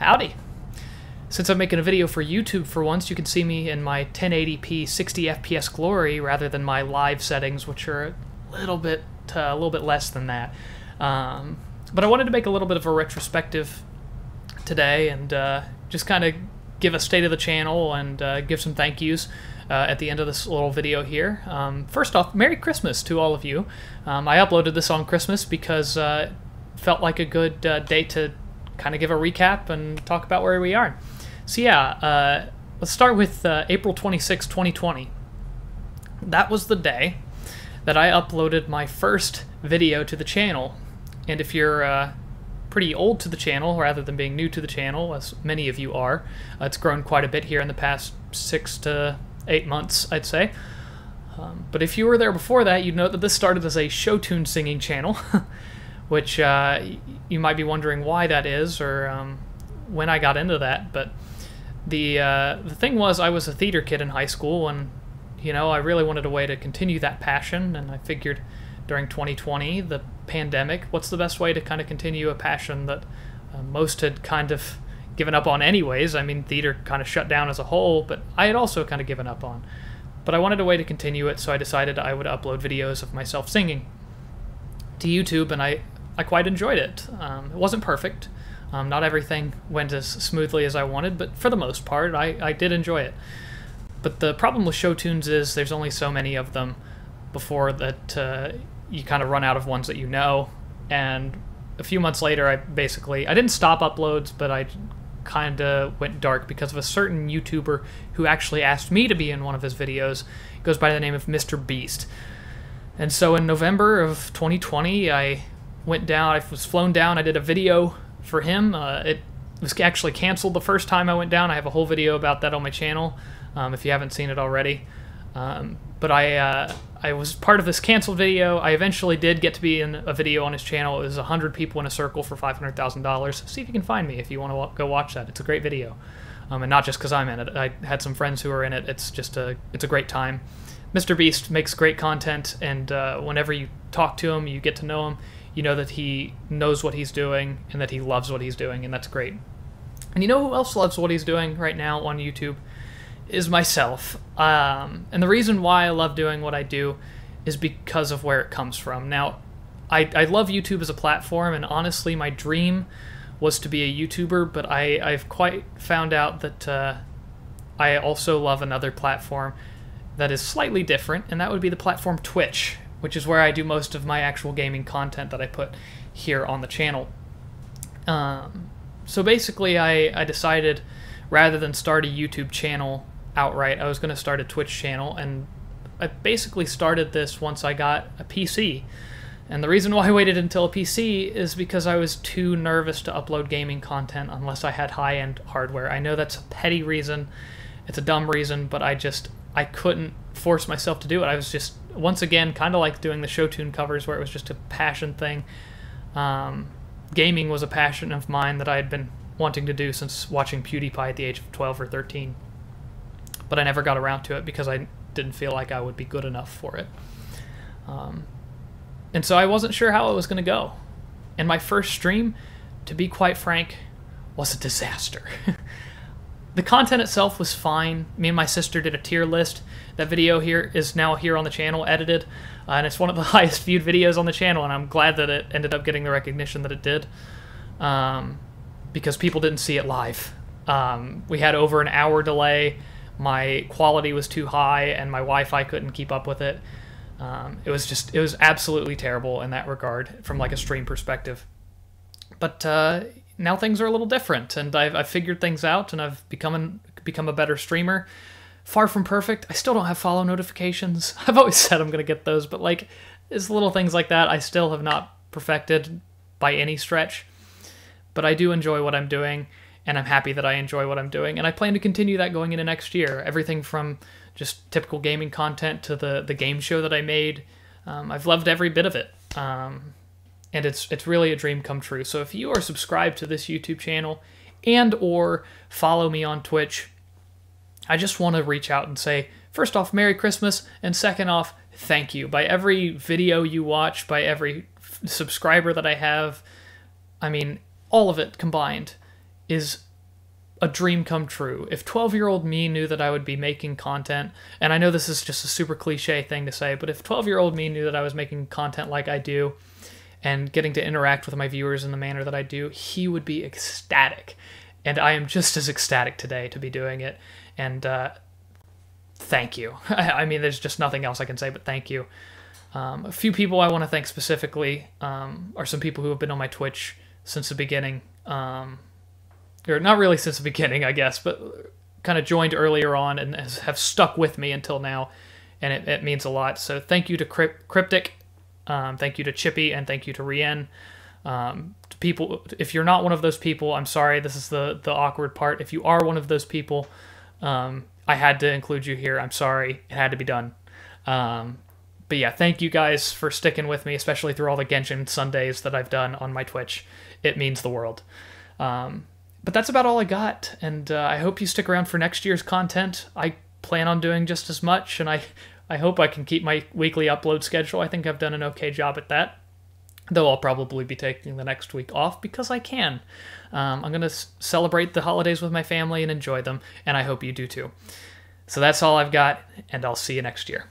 Howdy! Since I'm making a video for YouTube for once, you can see me in my 1080p 60 FPS glory rather than my live settings, which are a little bit less than that. But I wanted to make a little bit of a retrospective today and just kind of give a state of the channel and give some thank yous at the end of this little video here. First off, Merry Christmas to all of you. I uploaded this on Christmas because it felt like a good day to kind of give a recap and talk about where we are. So yeah, let's start with April 26, 2020. That was the day that I uploaded my first video to the channel. And if you're pretty old to the channel, rather than being new to the channel, as many of you are, it's grown quite a bit here in the past 6 to 8 months, I'd say. But if you were there before that, you'd know that this started as a show tune singing channel, which you might be wondering why that is, or when I got into that. But the thing was, I was a theater kid in high school, and I really wanted a way to continue that passion, and I figured during 2020, the pandemic, what's the best way to kind of continue a passion that most had kind of given up on anyways. I mean, theater kind of shut down as a whole, but I had also kind of given up on. But I wanted a way to continue it, so I decided I would upload videos of myself singing to YouTube, and I quite enjoyed it. It wasn't perfect. Not everything went as smoothly as I wanted, but for the most part, I did enjoy it. But the problem with show tunes is there's only so many of them before that you kind of run out of ones that you know. And a few months later, I didn't stop uploads, but I kind of went dark because of a certain YouTuber who actually asked me to be in one of his videos. He goes by the name of Mr. Beast. And so in November of 2020, I went down, I was flown down, I did a video for him. It was actually canceled the first time I went down. I have a whole video about that on my channel, if you haven't seen it already. But I was part of this canceled video. I eventually did get to be in a video on his channel. It was 100 people in a circle for $500,000. See if you can find me if you want to go watch that. It's a great video. And not just because I'm in it. I had some friends who were in it. It's a great time. Mr. Beast makes great content, and whenever you talk to him, you get to know him, you know that he knows what he's doing and that he loves what he's doing, and that's great. And you know who else loves what he's doing right now on YouTube? Is myself. And the reason why I love doing what I do is because of where it comes from. Now, I love YouTube as a platform, and honestly, my dream was to be a YouTuber, but I've quite found out that I also love another platform that is slightly different, and that would be the platform Twitch, which is where I do most of my actual gaming content that I put here on the channel. So basically, I decided, rather than start a YouTube channel outright, I was going to start a Twitch channel, and I basically started this once I got a PC. And the reason why I waited until a PC is because I was too nervous to upload gaming content unless I had high-end hardware. I know that's a petty reason, it's a dumb reason, but I couldn't force myself to do it. I was just, once again, kind of like doing the show tune covers where it was just a passion thing. Gaming was a passion of mine that I had been wanting to do since watching PewDiePie at the age of 12 or 13. But I never got around to it because I didn't feel like I would be good enough for it. And so I wasn't sure how it was going to go. And my first stream, to be quite frank, was a disaster. The content itself was fine. Me and my sister did a tier list. That video here is now here on the channel, edited, and it's one of the highest viewed videos on the channel, and I'm glad that it ended up getting the recognition that it did, because people didn't see it live. We had over an hour delay. My quality was too high, and my Wi-Fi couldn't keep up with it. It was absolutely terrible in that regard, from like a stream perspective. But now things are a little different, and I've figured things out, and I've become a better streamer. Far from perfect. I still don't have follow notifications. I've always said I'm gonna get those, but like, it's little things like that I still have not perfected by any stretch. But I do enjoy what I'm doing, and I'm happy that I enjoy what I'm doing, and I plan to continue that going into next year. Everything from just typical gaming content to the game show that I made. I've loved every bit of it. And it's really a dream come true. So if you are subscribed to this YouTube channel and or follow me on Twitch, I just want to reach out and say, first off, Merry Christmas, and second off, thank you. By every video you watch, by every subscriber that I have, I mean, all of it combined is a dream come true. If 12-year-old me knew that I would be making content, and I know this is just a super cliche thing to say, but if 12-year-old me knew that I was making content like I do and getting to interact with my viewers in the manner that I do, he would be ecstatic. And I am just as ecstatic today to be doing it. And thank you. I mean, there's just nothing else I can say but thank you. A few people I want to thank specifically are some people who have been on my Twitch since the beginning. Or not really since the beginning, I guess, but kind of joined earlier on and have stuck with me until now. And it means a lot. So thank you to Cryptic, thank you to Chippy, and thank you to Rien. People, if you're not one of those people, I'm sorry, this is the awkward part. If you are one of those people, I had to include you here. I'm sorry, it had to be done. But yeah, thank you guys for sticking with me, especially through all the Genshin Sundays that I've done on my Twitch. It means the world. But that's about all I got, and I hope you stick around for next year's content. I plan on doing just as much, and I hope I can keep my weekly upload schedule. I think I've done an okay job at that. Though I'll probably be taking the next week off because I can. I'm going to celebrate the holidays with my family and enjoy them, and I hope you do too. So that's all I've got, and I'll see you next year.